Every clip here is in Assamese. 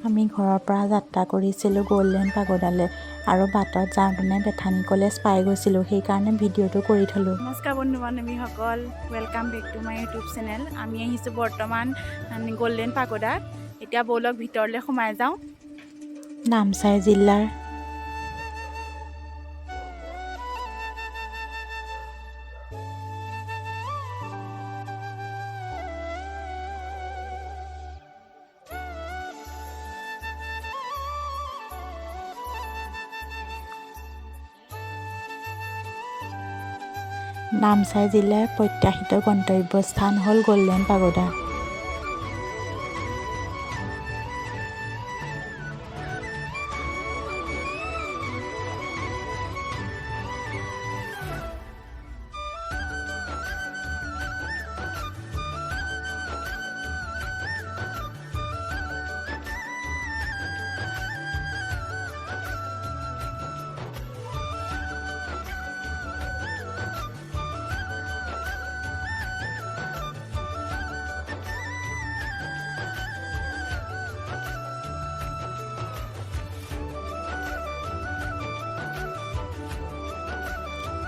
আমি ঘৰৰ পৰা যাত্ৰা কৰিছিলোঁ গ'ল্ডেন পাগোডালৈ আৰু বাটত যাওঁতে বেথানী কলেজ পাই গৈছিলোঁ, সেইকাৰণে ভিডিঅ'টো কৰি থলোঁ। নমস্কাৰ বন্ধু বান্ধৱীসকল, welcome back to my YouTube channel. আমি আহিছোঁ বৰ্তমান গ'ল্ডেন পাগোডাত। এতিয়া ব'লক ভিতৰলৈ সোমাই যাওঁ। নামচাই জিলাৰ নামচাই জিলাৰ প্ৰত্যাশিত গন্তব্যস্থান হ'ল গ'ল্ডেন পাগোডা।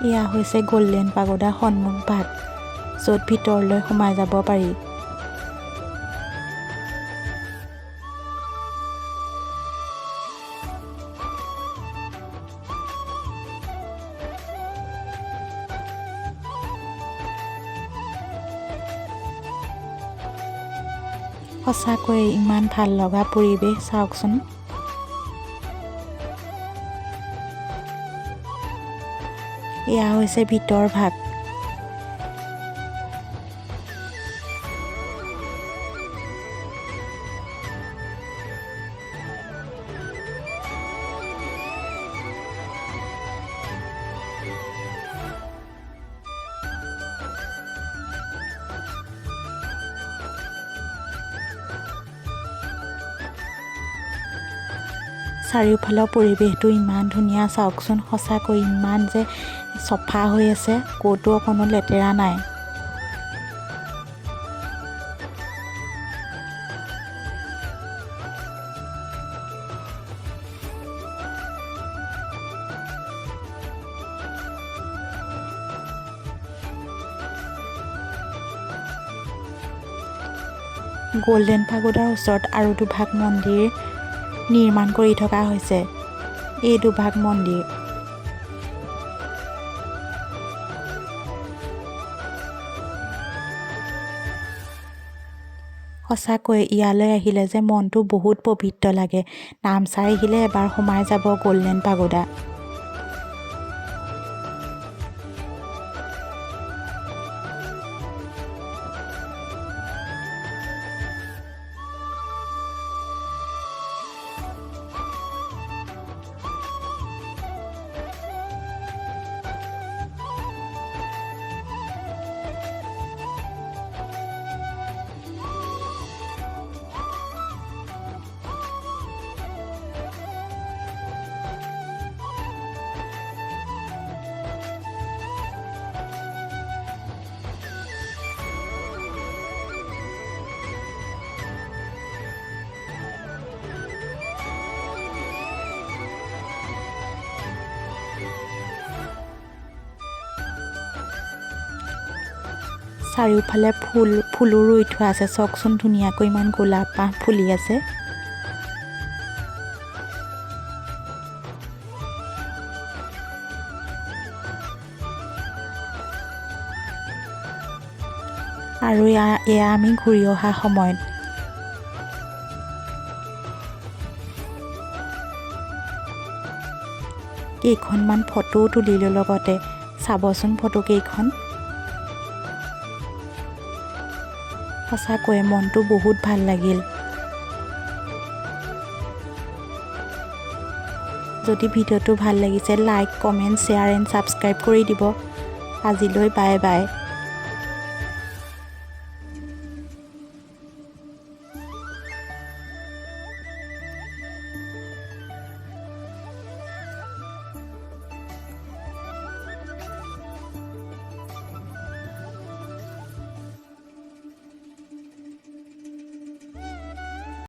এয়া হৈছে গ'ল্ডেন পাগোডাৰ সন্মুখ ভাগ, য'ত ভিতৰলৈ সোমাই যাব পাৰি। সঁচাকৈয়ে ইমান ভাল লগা পৰিৱেশ, চাওকচোন। এয়া হৈছে ভিতৰ ভাগ। চাৰিওফালৰ পৰিৱেশটো ইমান ধুনীয়া, চাওকচোন। সঁচাকৈ ইমান যে চফা হৈ আছে, ক'তো কোনো লেতেৰা নাই। গ'ল্ডেন পাগোডাৰ ওচৰত আৰু দুভাগ মন্দিৰ নিৰ্মাণ কৰি থকা হৈছে। এই দুভাগ মন্দিৰ সঁচাকৈ ইয়ালৈ আহিলে যে মনটো বহুত পবিত্ৰ লাগে। নামচাই আহিলে এবাৰ সোমাই যাব গ'ল্ডেন পাগোডা। চাৰিওফালে ফুলো ৰুই থোৱা আছে, চাওকচোন ধুনীয়াকৈ ইমান গোলাপ পাহ ফুলি আছে। আৰু এয়া আমি ঘূৰি অহা সময়ত কেইখনমান ফটোও তুলিলোঁ লগতে। চাবচোন ফটোকেইখন। সঁচাকৈয়ে মনটো বহুত ভাল লাগিল। যদি ভিডিঅ'টো ভাল লাগিছে, like, comment, share and subscribe কৰি দিব। আজিলৈ বাই বাই।